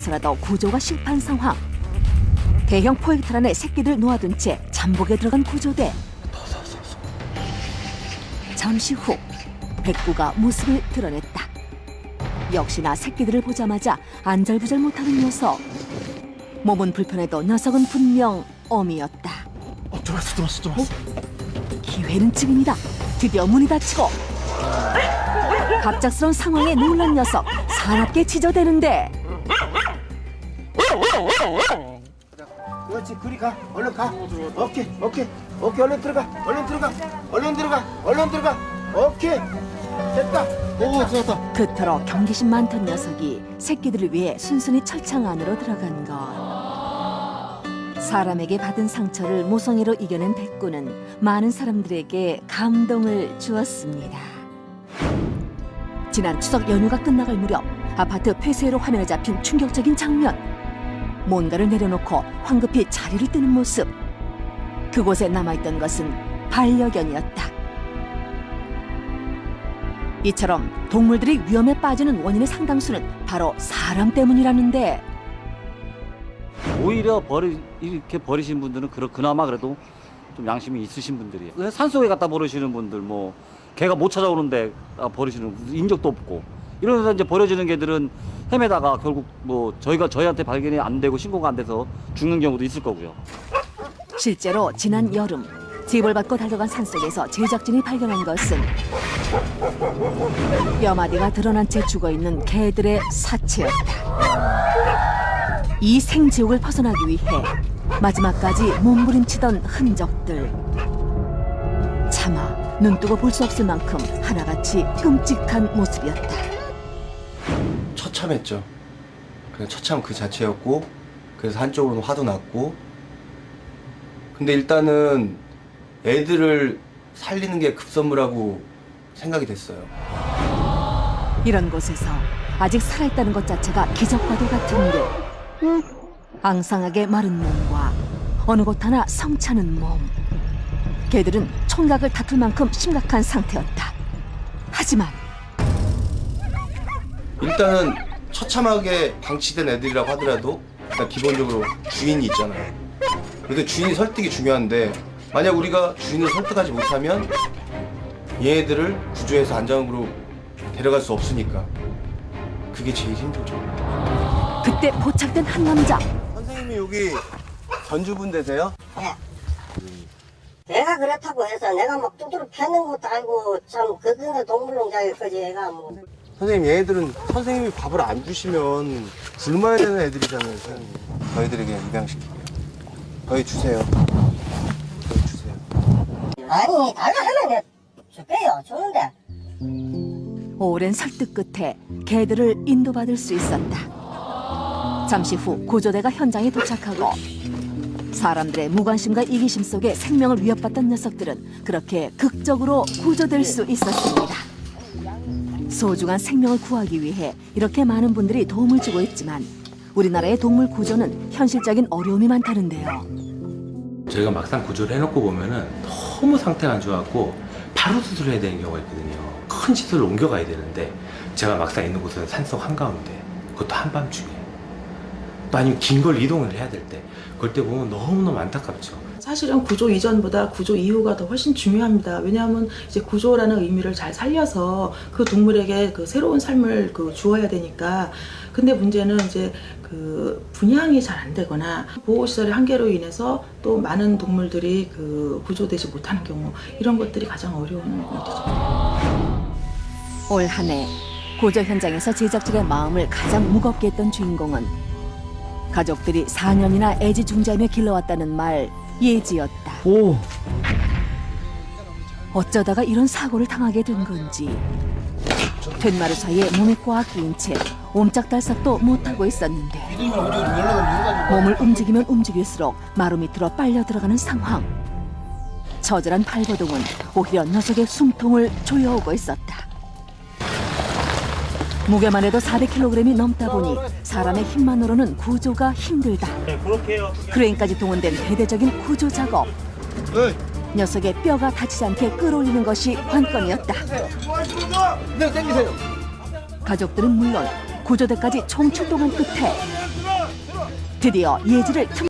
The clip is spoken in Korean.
위해서라도 구조가 실패한 상황. 대형 포획틀 안에 새끼들 놓아둔 채 잠복에 들어간 구조대. 잠시 후 백구가 모습을 드러냈다. 역시나 새끼들을 보자마자 안절부절 못하는 녀석. 몸은 불편해도 녀석은 분명 어미였다. 들어왔어. 기회는 지금이다. 드디어 문이 닫히고 갑작스러운 상황에 놀란 녀석 사납게 짖어대는데 그렇지, 그리 가. 얼른 가. 오케이. 얼른 들어가. 오케이. 됐다. 오, 좋았다. 그토록 경계심 많던 녀석이 새끼들을 위해 순순히 철창 안으로 들어간 것. 사람에게 받은 상처를 모성애로 이겨낸 백구는 많은 사람들에게 감동을 주었습니다. 지난 추석 연휴가 끝나갈 무렵 아파트 폐쇄로 화면에 잡힌 충격적인 장면. 뭔가를 내려놓고 황급히 자리를 뜨는 모습. 그곳에 남아있던 것은 반려견이었다. 이처럼 동물들이 위험에 빠지는 원인의 상당수는 바로 사람 때문이라는데 오히려 이렇게 버리신 분들은 그나마 그래도 좀 양심이 있으신 분들이에요. 산속에 갖다 버리시는 분들, 뭐 개가 못 찾아오는데 버리시는 분들, 인적도 없고 이러면서 이제 버려지는 개들은 헤매다가 결국 뭐 저희한테 발견이 안 되고 신고가 안 돼서 죽는 경우도 있을 거고요. 실제로 지난 여름 제보를 받고 달려간 산속에서 제작진이 발견한 것은 뼈마디가 드러난 채 죽어있는 개들의 사체였다. 이 생지옥을 벗어나기 위해 마지막까지 몸부림치던 흔적들. 차마 눈뜨고 볼 수 없을 만큼 하나같이 끔찍한 모습이었다. 처참했죠. 그냥 처참 그 자체였고, 그래서 한쪽으로는 화도 났고. 근데 일단은 애들을 살리는 게 급선무라고 생각이 됐어요. 이런 곳에서 아직 살아있다는 것 자체가 기적과도 같은 게 앙상하게 마른 몸과 어느 곳 하나 성차는 몸. 개들은 총각을 다툴 만큼 심각한 상태였다. 하지만 일단은 처참하게 방치된 애들이라고 하더라도 일단 기본적으로 주인이 있잖아요. 근데 주인이 설득이 중요한데 만약 우리가 주인을 설득하지 못하면 얘네들을 구조해서 안전으로 데려갈 수 없으니까 그게 제일 힘들죠. 그때 포착된 한 남자. 선생님이 여기 전주분 되세요? 내가 그렇다고 해서 내가 막 두드러 패는 것도 아니고 참 그런데 동물농장에까지 애가 뭐 선생님 얘네들은 선생님이 밥을 안 주시면 굶어야 되는 애들이잖아요. 선생님. 저희들에게 입양시키게요. 저희 주세요. 저희 주세요. 아니 달라 하면 내가 줄게요. 주는데 오랜 설득 끝에 개들을 인도받을 수 있었다. 잠시 후 구조대가 현장에 도착하고 사람들의 무관심과 이기심 속에 생명을 위협받던 녀석들은 그렇게 극적으로 구조될 수 있었습니다. 소중한 생명을 구하기 위해 이렇게 많은 분들이 도움을 주고 있지만 우리나라의 동물 구조는 현실적인 어려움이 많다는데요. 저희가 막상 구조를 해놓고 보면은 너무 상태가 안 좋아갖고 바로 수술해야 되는 경우가 있거든요. 큰 시설을 옮겨가야 되는데 제가 막상 있는 곳은 산속 한가운데, 그것도 한밤중에, 또 아니면 긴 걸 이동을 해야 될 때, 그럴 때 보면 너무너무 안타깝죠. 사실은 구조 이전보다 구조 이후가 더 훨씬 중요합니다. 왜냐하면 이제 구조라는 의미를 잘 살려서 그 동물에게 그 새로운 삶을 주어야 되니까. 근데 문제는 이제 그 분양이 잘 안 되거나 보호시설의 한계로 인해서 또 많은 동물들이 구조되지 못하는 경우, 이런 것들이 가장 어려운 것이죠. 올 한 해 구조 현장에서 제작진의 마음을 가장 무겁게 했던 주인공은 가족들이 4년이나 애지중지하며 길러왔다는 말 예지였다. 오. 어쩌다가 이런 사고를 당하게 된 건지 툇마루 사이에 몸이 꽉 끼인 채 옴짝달싹도 못하고 있었는데 몸을 움직이면 움직일수록 마루 밑으로 빨려 들어가는 상황. 처절한 발버둥은 오히려 녀석의 숨통을 조여오고 있었다. 무게만 해도 400kg이 넘다 보니 사람의 힘만으로는 구조가 힘들다. 크레인까지 동원된 대대적인 구조 작업. 녀석의 뼈가 다치지 않게 끌어올리는 것이 관건이었다. 가족들은 물론 구조대까지 총출동한 끝에 드디어 예지를 틈